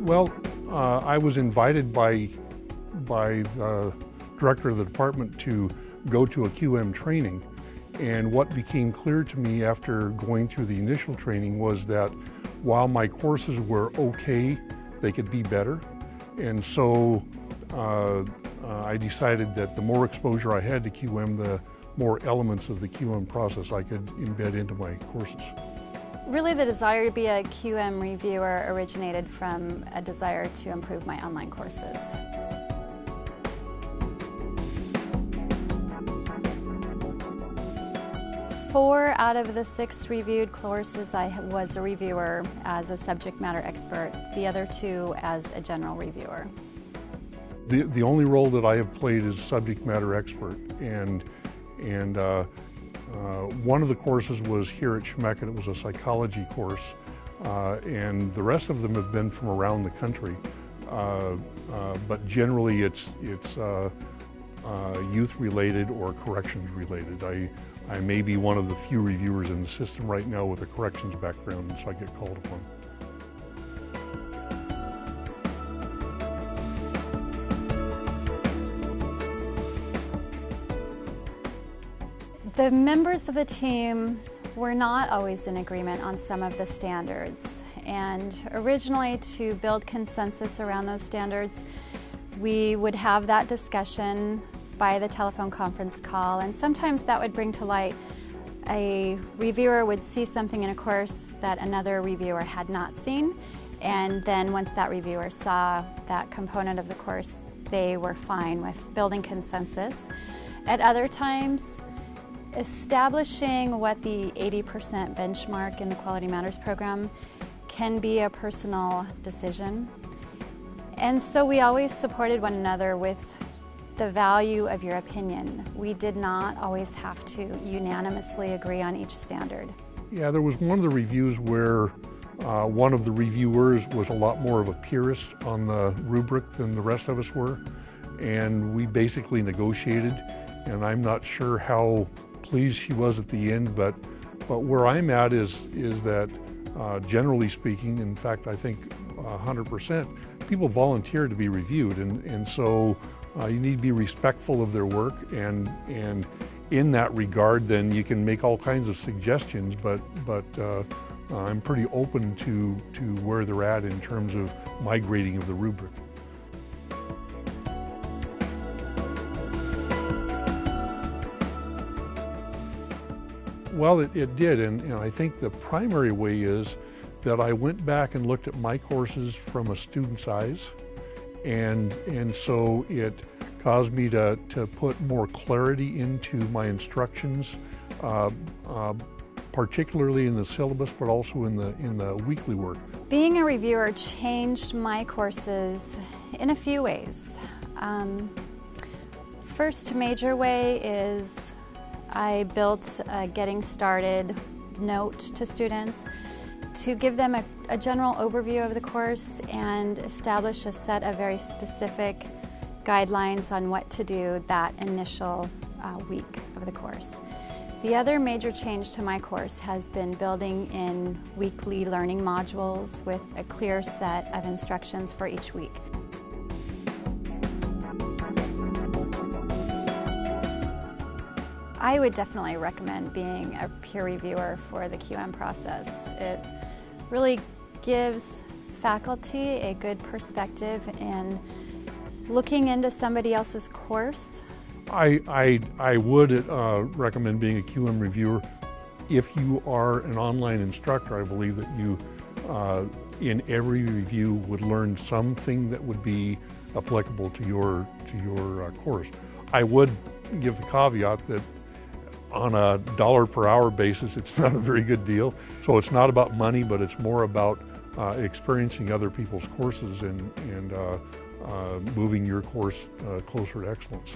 Well, I was invited by the director of the department to go to a QM training, and what became clear to me after going through the initial training was that while my courses were okay, they could be better. And so I decided that the more exposure I had to QM, the more elements of the QM process I could embed into my courses. Really, the desire to be a QM reviewer originated from a desire to improve my online courses. 4 out of the 6 reviewed courses I was a reviewer as a subject matter expert, the other 2 as a general reviewer. The only role that I have played is subject matter expert, and one of the courses was here at Chemeketa. It was a psychology course, and the rest of them have been from around the country. But generally it's youth-related or corrections-related. I may be one of the few reviewers in the system right now with a corrections background, so I get called upon. The members of the team were not always in agreement on some of the standards, and originally, to build consensus around those standards, we would have that discussion by the telephone conference call, and sometimes that would bring to light a reviewer would see something in a course that another reviewer had not seen, and then once that reviewer saw that component of the course, they were fine with building consensus. At other times, establishing what the 80% benchmark in the Quality Matters program can be a personal decision. And so we always supported one another with the value of your opinion. We did not always have to unanimously agree on each standard. Yeah, there was one of the reviews where one of the reviewers was a lot more of a purist on the rubric than the rest of us were, and we basically negotiated, and I'm not sure how pleased she was at the end, but where I'm at is that generally speaking, in fact I think 100%, people volunteer to be reviewed, and so you need to be respectful of their work, and in that regard then you can make all kinds of suggestions, but I'm pretty open to where they're at in terms of my grading of the rubric. Well, it did, and I think the primary way is that I went back and looked at my courses from a student's eyes, and so it caused me to put more clarity into my instructions, particularly in the syllabus, but also in the weekly work. Being a reviewer changed my courses in a few ways. First major way is I built a getting started note to students to give them a general overview of the course and establish a set of very specific guidelines on what to do that initial week of the course. The other major change to my course has been building in weekly learning modules with a clear set of instructions for each week. I would definitely recommend being a peer reviewer for the QM process. It really gives faculty a good perspective in looking into somebody else's course. I would recommend being a QM reviewer. If you are an online instructor, I believe that you, in every review, would learn something that would be applicable to your course. I would give the caveat that on a dollar per hour basis, it's not a very good deal. So it's not about money, but it's more about experiencing other people's courses and moving your course closer to excellence.